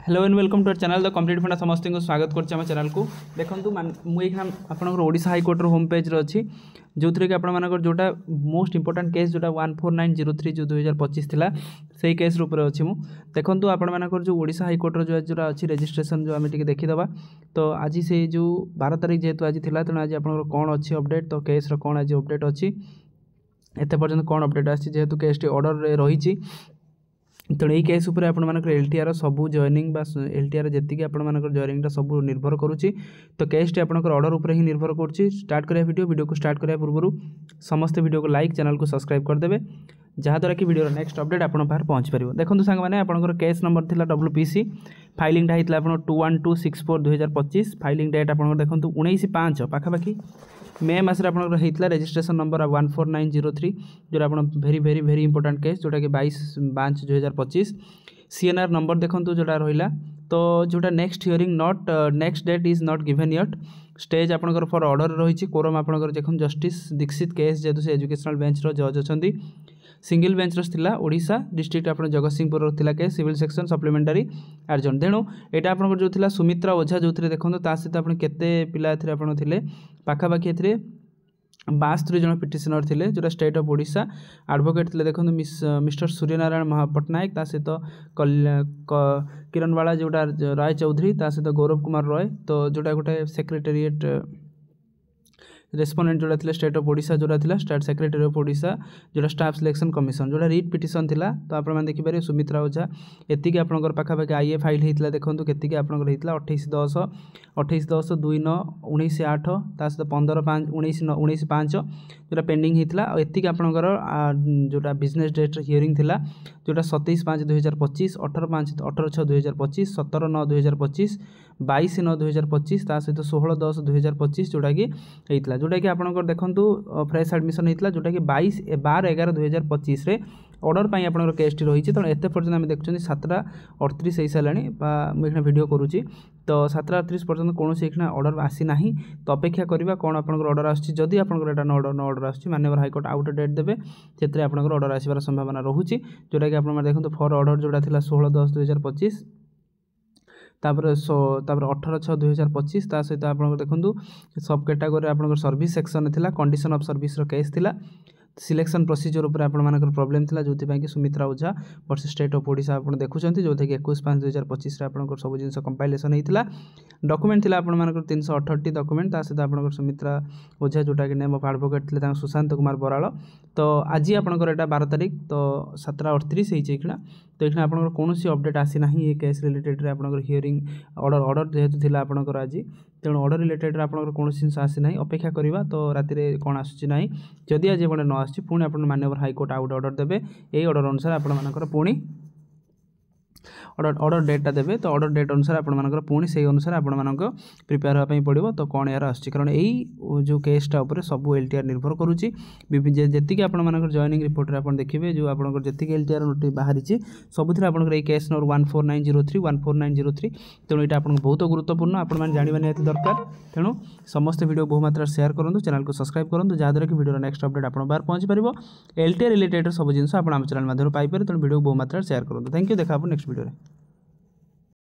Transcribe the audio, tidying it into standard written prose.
Hello and welcome to our channel the complete funda समस्त को स्वागत करछि आम चैनल को। देखंतु मुझे आपनकर ओडिशा हाईकोर्टर होम पेज रे अछि जो थरे कि आपनकर जोटा मोस्ट इंपोर्टेंट केस जोटा 14903 जो 2025 थिला सेही केस ऊपर अछि मु। देखंतु आपनकर जो ओडिशा हाईकोर्टर जो जोटा अछि रजिस्ट्रेशन जो आमे टिके देखि दबा। तो आज से जो 12 तारिख जेतु आज थिला तण आज आपनकर कोन अछि अपडेट, तो केस रो कोन आज अपडेट अछि एते पर्यंत कोन अपडेट आछि जेतु केस टी ऑर्डर रे रहिछि। तेणु यही केस उपर आपर एलटीआर सबू जॉइनिंग एलटीआर जी आपर जॉइनिंग सब निर्भर करुच्ची। तो केस टी आपंकर ऑर्डर उपर ही निर्भर करुच्ची। स्टार्ट करिया वीडियो को स्टार्ट करिया पूर्व समस्त वीडियो को लाइक चैनल को सब्सक्राइब करदे जहाँद्वारा कि वीडियो नेक्स्ट अपडेट आपन पाखरे पहुँच पार। देखो सांग मैंने आपंकर केस नंबर थिला WPC फाइलिंग होता है 21264/2025 फाइलिंग डेट आप देखो 19/5 पाखापाखि मे मसरे आपंकर होता रजिस्ट्रेशन नंबर 14903 जो आप भेरी भेरी भेरी इंपोर्टेंट केस जोटा कि 22/5/2025 CNR नंबर देखो जोटा रहा। तो जोटा next hearing not next date is not given yet stage आपंकर फॉर ऑर्डर रही कोरम आपंकर देखो जस्टिस दीक्षित केस जेहेतु से एजुकेशनल बेंच जज अच्छा सिंगल बेंच रहा ओडिशा डिस्ट्रिक्ट आप जगतसिंहपुर थिला केस सिविल सेक्शन सप्लीमेंटारी अर्जन। तेणु यहाँ आपंकर जो थिला सुमित्रा ओझा जो देखो सहित आप केते पिला थे पाखापाखि 62 जन पिटिशनर थे जोटा स्टेट ऑफ ओडिशा एडवोकेट थे देखो मिस्टर सूर्यनारायण महापट्टनायक सहित किरणवाला जोटा राय चौधरी सहित गौरव कुमार रॉय। तो जोटा गोटे सेक्रेटेरिएट रेस्पोंडेंट जोड़ा थिला स्टेट ऑफ ओडिशा जोड़ा थिला स्टेट सेक्रेटरी ऑफ ओडिशा जोड़ा स्टाफ सिलेक्शन कमिशन जोड़ा रिट पिटिशन थिला। तो आप देखिपारे सुमित्रा ओझा एतिक आपनकर पाखापाखि आईए फाइल होता देखो केतिक आपनकर होता 28/10 28/10/2/19/8 सहित 15/5 जोड़ा पेंडिंग होता और एतिक आपनकर जोड़ा बिजनेस डेट हियरिंग थिला जोड़ा 27/5/2025 18/6/2025 17/9/2025 22/9/2025 सहित 16/10/2025 जोड़ा कि होता जोटा कि आपंकर देखो फ्रेश एडमिशन होता जोटा कि 12/11/2025 ऑर्डर पर आप केस टी रही। तेणु एत पर्यटन आम देखुं 7:38 हो सारा मुझे वीडियो करुच्ची। तो 7:38 पर्यटन कौन से ऑर्डर आसी ना। तो अपेक्षा करवा कौन आप ऑर्डर आदि आपंकर ऑर्डर आस माननीय हाईकोर्ट आउट डेट देवे से आपंकर ऑर्डर आसबार संभावना रोचे जोटा कि आप देखो फॉर ऑर्डर जोड़ा 16/10/2025 तापर 18/6/2025 सहित आप देखो सब कैटेगोरी आप सर्विस सेक्शन थिला कंडीशन ऑफ सर्विस रो केस थिला सिलेक्शन प्रोसीजर उपर आपर प्रोब्लेम थिला जो कि Sumitra Ojha versus state of Odisha आप देखुं जो कि 21/5/2025 आप सब जिन कंपाइलेसन होता डॉक्यूमेंट थिला आपर 368 डॉक्यूमेंट सहित आप सुमित्रा ओझा जोटा कि नेम ऑफ एडवोकेट थे सुशांत कुमार बराड़। तो आज आपंकर यहाँ 12 तारिख तो 7:38 होना। तो ये आप कौन अपडेट आसी ना ये केस रिलेटेड आप हियरिंग ऑर्डर जेहेतु थिला आपंकर आज तेणु ऑर्डर रिलेटेड आपंकर कौन जिन आसी ना अपेक्षा करवा। तो राति कौन आसूँ जदि आज बड़े न आसी पुणी आप माननीय हाईकोर्ट आउट ऑर्डर देवे यही ऑर्डर अनुसार आपर पुणी ऑर्डर डेटा देवे। तो ऑर्डर डेट अनुसार आपर पुणी से अनुसार आप प्रिपेयर होगापी पड़ो। तो कौन यार आस कारण यही जो केसटा उपर सब एलटीआर निर्भर करुच्ची जी आपर जॉइनिंग रिपोर्ट आप देखिए जो आप जी एलटीआर नोटिस बाहरी सबुथ आप केस नंबर 14903 14903। तेणु यहाँ आपको बहुत गुरुत्वपूर्ण आप जानवा निहाती दरकार। तेणु समस्त वीडियो बहुमात्रा शेयर करूँ चैनल को सब्सक्राइब करूँ जहाँद्वारा कि वीडियो नेक्स्ट अपडेट आप बाहर पहुँच पार एलटीआर रिलेटेड सब जिन आप चैनल माध्यम पाइपर। तेणु वीडियो बहुमात्रा शेयर करूँ। थैंक यू देखा नेक्स्ट वीडियो।